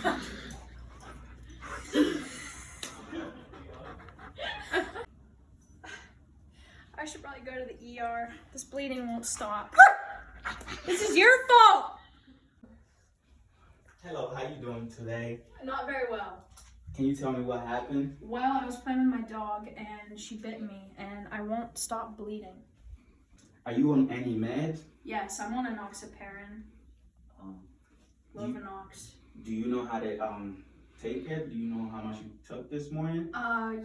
I should probably go to the ER. This bleeding won't stop. This is your fault! Hello, how you doing today? Not very well. Can you tell me what happened? Well, I was playing with my dog and she bit me and I won't stop bleeding. Are you on any meds? Yes, I'm on enoxaparin. Lovenox. Do you know how to take it? Do you know how much you took this morning?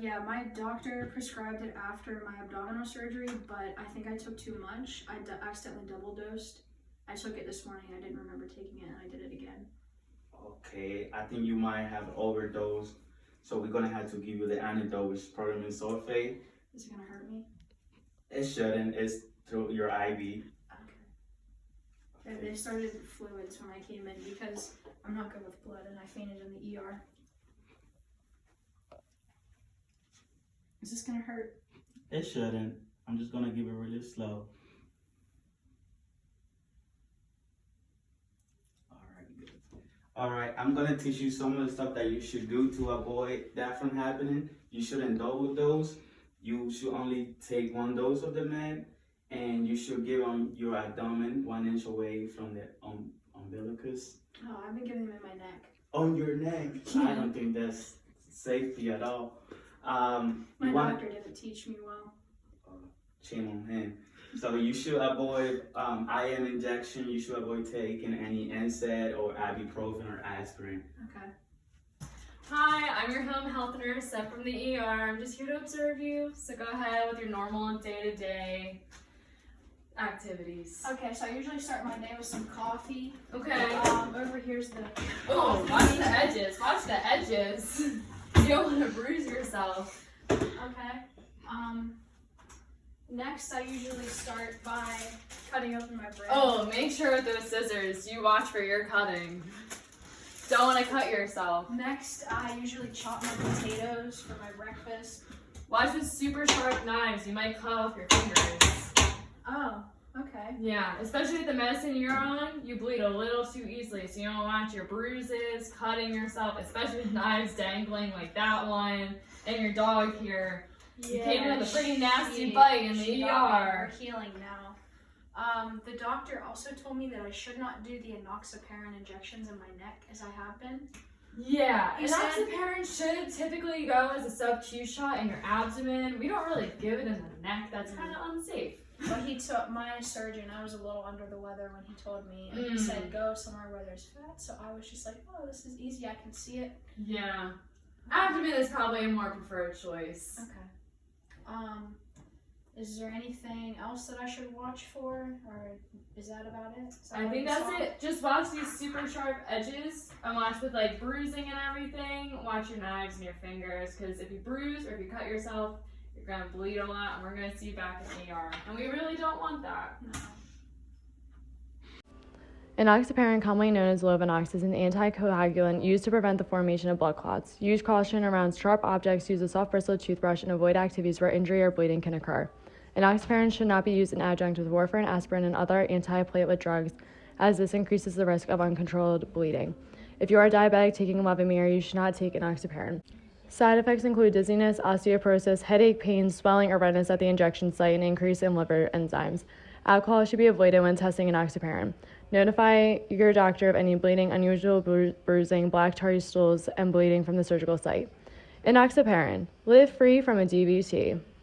Yeah, my doctor prescribed it after my abdominal surgery, but I think I took too much. I accidentally double dosed. I took it this morning. I didn't remember taking it and I did it again. Okay, I think you might have overdosed. So we're gonna have to give you the antidote, which is protamine sulfate. Is it gonna hurt me? It shouldn't. It's through your IV. Okay. They started fluids when I came in because I'm not good with blood and I fainted in the ER. Is this gonna hurt? It shouldn't. I'm just gonna give it really slow. Alright, I'm gonna teach you some of the stuff that you should do to avoid that from happening. You shouldn't double dose. You should only take one dose of the med, and you should give on your abdomen 1 inch away from the umbilicus. Oh, I've been giving them in my neck. On your neck? I don't think that's safety at all. My doctor didn't teach me well. Shame on him. So you should avoid IM injection. You should avoid taking any NSAID or ibuprofen or aspirin. Okay. Hi, I'm your home health nurse, Seth from the ER. I'm just here to observe you, so go ahead with your normal day-to-day activities. Okay, so I usually start my day with some coffee. Okay. Over here's the Oh, watch the edges. Watch the edges. You don't want to bruise yourself. Okay. Next, I usually start by cutting open my bread. Oh, make sure with those scissors, you watch for your cutting. Don't want to cut yourself. Next, I usually chop my potatoes for my breakfast. Watch with super sharp knives. You might cut off your fingers. Oh, okay. Yeah, especially with the medicine you're on, you bleed a little too easily, so you don't want your bruises, cutting yourself, especially with knives dangling like that one, and your dog here. You came in with a pretty nasty bite in the ER. We're healing now. The doctor also told me that I should not do the enoxaparin injections in my neck as I have been. Yeah, enoxaparin should typically go as a sub-Q shot in your abdomen. We don't really give it in the neck. That's kind of unsafe. But he took my surgeon. I was a little under the weather when he told me, and he said go somewhere where there's fat. So I was just like, oh, this is easy. I can see it. Yeah, abdomen is probably a more preferred choice. Okay. Is there anything else that I should watch for, or is that about it? I think that's it. Just watch these super sharp edges and watch with like bruising and everything. Watch your knives and your fingers, because if you bruise or if you cut yourself, you're going to bleed a lot and we're going to see you back in ER. And we really don't want that. No. Enoxaparin, commonly known as Lovenox, is an anticoagulant used to prevent the formation of blood clots. Use caution around sharp objects, use a soft bristled toothbrush, and avoid activities where injury or bleeding can occur. Enoxaparin should not be used in adjunct with warfarin, aspirin, and other antiplatelet drugs, as this increases the risk of uncontrolled bleeding. If you are diabetic taking Levemir, you should not take enoxaparin. Side effects include dizziness, osteoporosis, headache, pain, swelling, or redness at the injection site, and increase in liver enzymes. Alcohol should be avoided when testing enoxaparin. Notify your doctor of any bleeding, unusual bruising, black tarry stools, and bleeding from the surgical site. Enoxaparin. Live free from a DVT.